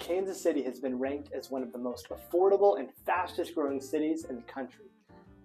Kansas City has been ranked as one of the most affordable and fastest growing cities in the country.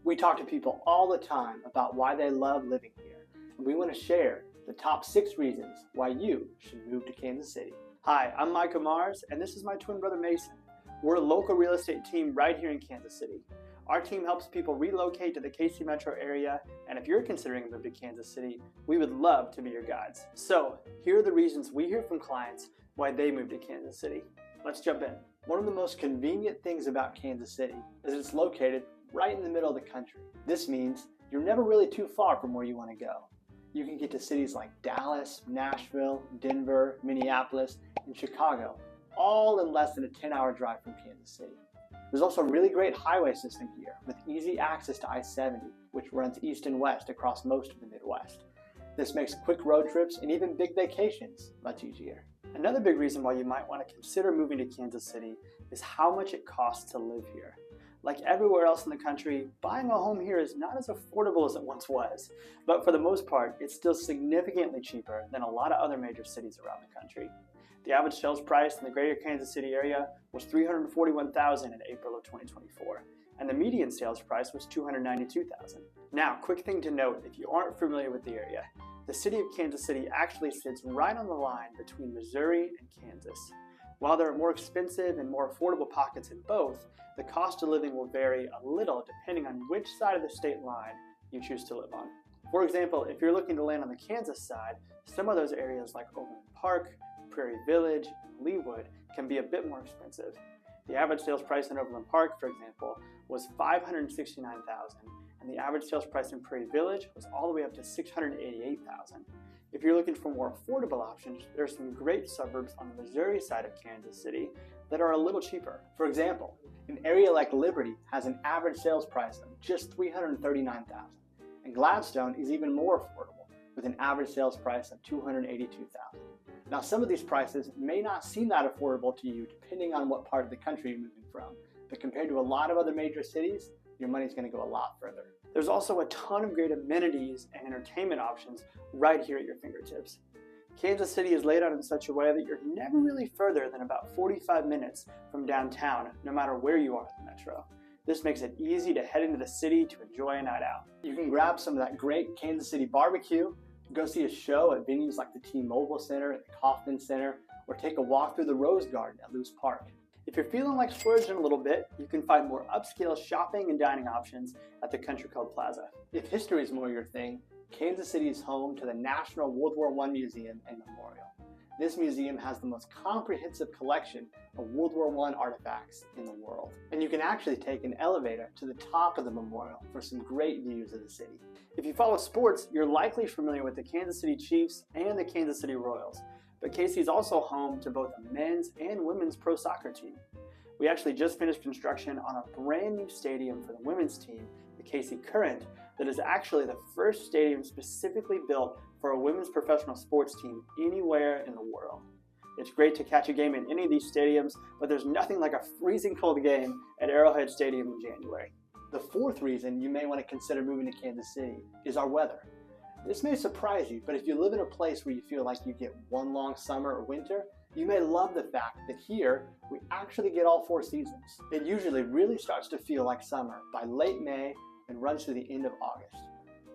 We talk to people all the time about why they love living here, and we want to share the top 6 reasons why you should move to Kansas City. Hi, I'm Micah Mars, and this is my twin brother Mason. We're a local real estate team right here in Kansas City. Our team helps people relocate to the KC metro area, and if you're considering a move to Kansas City, we would love to be your guides. So, here are the reasons we hear from clients why they move to Kansas City. Let's jump in. One of the most convenient things about Kansas City is it's located right in the middle of the country. This means you're never really too far from where you want to go. You can get to cities like Dallas, Nashville, Denver, Minneapolis, and Chicago, all in less than a 10-hour drive from Kansas City. There's also a really great highway system here with easy access to I-70, which runs east and west across most of the Midwest. This makes quick road trips and even big vacations much easier. Another big reason why you might want to consider moving to Kansas City is how much it costs to live here. Like everywhere else in the country, buying a home here is not as affordable as it once was, but for the most part, it's still significantly cheaper than a lot of other major cities around the country. The average sales price in the greater Kansas City area was $341,000 in April of 2024, and the median sales price was $292,000. Now, quick thing to note, if you aren't familiar with the area, the city of Kansas City actually sits right on the line between Missouri and Kansas. While there are more expensive and more affordable pockets in both, the cost of living will vary a little depending on which side of the state line you choose to live on. For example, if you're looking to land on the Kansas side, some of those areas like Overland Park, Prairie Village, and Leawood can be a bit more expensive. The average sales price in Overland Park, for example, was $569,000, and the average sales price in Prairie Village was all the way up to $688,000. If you're looking for more affordable options, there are some great suburbs on the Missouri side of Kansas City that are a little cheaper. For example, an area like Liberty has an average sales price of just $339,000, and Gladstone is even more affordable with an average sales price of $282,000. Now, some of these prices may not seem that affordable to you depending on what part of the country you're moving from, but compared to a lot of other major cities, your money's going to go a lot further. There's also a ton of great amenities and entertainment options right here at your fingertips. Kansas City is laid out in such a way that you're never really further than about 45 minutes from downtown, no matter where you are in the metro. This makes it easy to head into the city to enjoy a night out. You can grab some of that great Kansas City barbecue, go see a show at venues like the T-Mobile Center, the Kauffman Center, or take a walk through the Rose Garden at Luce Park. If you're feeling like splurging a little bit, you can find more upscale shopping and dining options at the Country Club Plaza. If history is more your thing, Kansas City is home to the National World War I Museum and Memorial. This museum has the most comprehensive collection of World War I artifacts in the world. And you can actually take an elevator to the top of the memorial for some great views of the city. If you follow sports, you're likely familiar with the Kansas City Chiefs and the Kansas City Royals. But KC is also home to both a men's and women's pro soccer team. We actually just finished construction on a brand new stadium for the women's team, the KC Current, that is actually the first stadium specifically built for a women's professional sports team anywhere in the world. It's great to catch a game in any of these stadiums, but there's nothing like a freezing cold game at Arrowhead Stadium in January. The 4th reason you may want to consider moving to Kansas City is our weather. This may surprise you, but if you live in a place where you feel like you get one long summer or winter, you may love the fact that here we actually get all 4 seasons. It usually really starts to feel like summer by late May and runs through the end of August.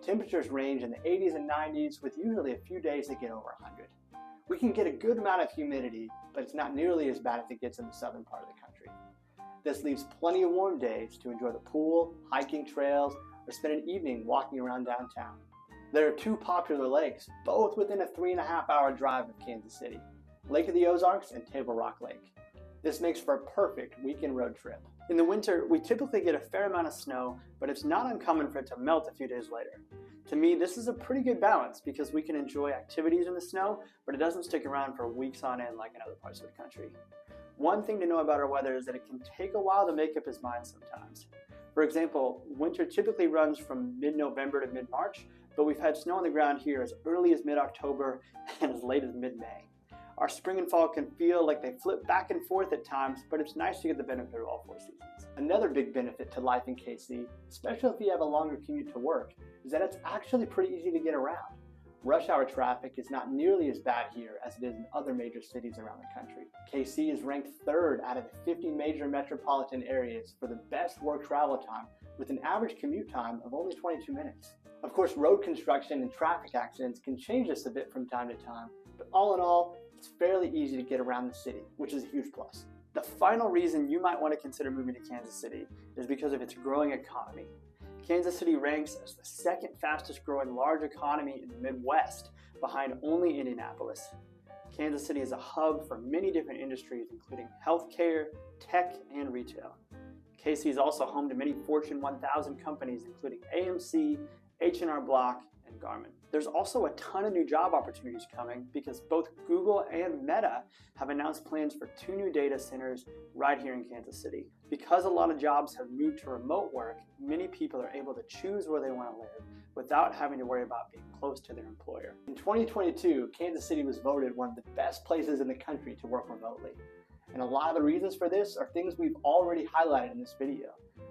Temperatures range in the 80s and 90s with usually a few days that get over 100. We can get a good amount of humidity, but it's not nearly as bad as it gets in the southern part of the country. This leaves plenty of warm days to enjoy the pool, hiking trails, or spend an evening walking around downtown. There are 2 popular lakes, both within a 3.5-hour drive of Kansas City, Lake of the Ozarks and Table Rock Lake. This makes for a perfect weekend road trip. In the winter, we typically get a fair amount of snow, but it's not uncommon for it to melt a few days later. To me, this is a pretty good balance because we can enjoy activities in the snow, but it doesn't stick around for weeks on end like in other parts of the country. One thing to know about our weather is that it can take a while to make up its mind sometimes. For example, winter typically runs from mid-November to mid-March, but we've had snow on the ground here as early as mid-October and as late as mid-May. Our spring and fall can feel like they flip back and forth at times, but it's nice to get the benefit of all 4 seasons. Another big benefit to life in KC, especially if you have a longer commute to work, is that it's actually pretty easy to get around. Rush hour traffic is not nearly as bad here as it is in other major cities around the country. KC is ranked 3rd out of the 50 major metropolitan areas for the best work travel time, with an average commute time of only 22 minutes. Of course, road construction and traffic accidents can change this a bit from time to time, but all in all, it's fairly easy to get around the city, which is a huge plus. The final reason you might want to consider moving to Kansas City is because of its growing economy. Kansas City ranks as the 2nd fastest growing large economy in the Midwest, behind only Indianapolis. Kansas City is a hub for many different industries, including healthcare, tech, and retail. KC is also home to many Fortune 1000 companies, including AMC, H&R Block, and Garmin. There's also a ton of new job opportunities coming because both Google and Meta have announced plans for 2 new data centers right here in Kansas City. Because a lot of jobs have moved to remote work, many people are able to choose where they want to live without having to worry about being close to their employer. In 2022, Kansas City was voted one of the best places in the country to work remotely. And a lot of the reasons for this are things we've already highlighted in this video.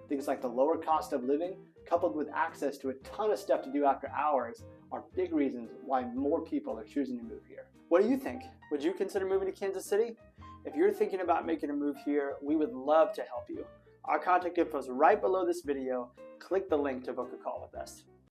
Things like the lower cost of living, coupled with access to a ton of stuff to do after hours, are big reasons why more people are choosing to move here. What do you think? Would you consider moving to Kansas City? If you're thinking about making a move here, we would love to help you. Our contact info is right below this video. Click the link to book a call with us.